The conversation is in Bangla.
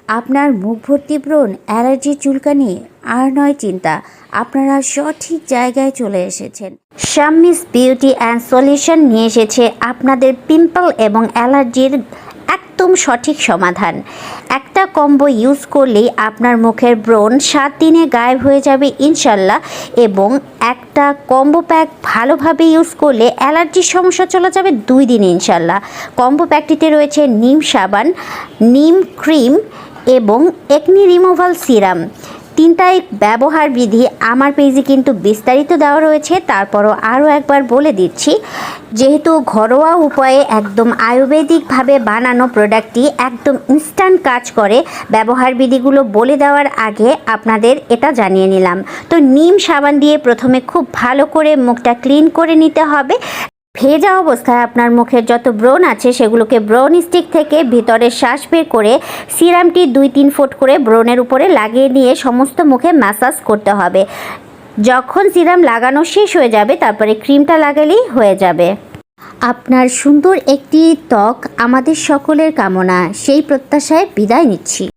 আপনার মুখ ভর্তি ব্রণ, অ্যালার্জি, চুলকানি আর নয় চিন্তা, আপনারা সঠিক জায়গায় চলে এসেছেন। শাম্মিস বিউটি অ্যান্ড সলিউশন নিয়ে এসেছে আপনাদের পিম্পল এবং অ্যালার্জির একদম সঠিক সমাধান। একটা কম্বো ইউজ করলেই আপনার মুখের ব্রণ 7 দিনে গায়েব হয়ে যাবে ইনশাল্লাহ, এবং একটা কম্বো প্যাক ভালোভাবে ইউজ করলে অ্যালার্জির সমস্যা চলে যাবে 2 দিনে ইনশাল্লাহ। কম্বো প্যাকটিতে রয়েছে নিম সাবান, নিম ক্রিম এবং একনি রিমুভাল সিরাম। তিনটাই ব্যবহার বিধি আমার পেজে কিন্তু বিস্তারিত দেওয়া রয়েছে, তারপরও আরও একবার বলে দিচ্ছি। যেহেতু ঘরোয়া উপায়ে একদম আয়ুর্বেদিকভাবে বানানো প্রোডাক্টটি একদম ইনস্ট্যান্ট কাজ করে, ব্যবহার বিধিগুলো বলে দেওয়ার আগে আপনাদের এটা জানিয়ে নিলাম। তো নিম সাবান দিয়ে প্রথমে খুব ভালো করে মুখটা ক্লিন করে নিতে হবে। ভেজা অবস্থায় আপনার মুখের যত ব্রণ আছে সেগুলোকে ব্রণ স্টিক থেকে ভিতরে শ্বাস বের করে সিরামটি 2-3 ফোঁট করে ব্রণের উপরে লাগিয়ে নিয়ে সমস্ত মুখে ম্যাসাজ করতে হবে। যখন সিরাম লাগানো শেষ হয়ে যাবে তারপরে ক্রিমটা লাগালেই হয়ে যাবে। আপনার সুন্দর একটি ত্বক আমাদের সকলের কামনা, সেই প্রত্যাশায় বিদায় নিচ্ছি।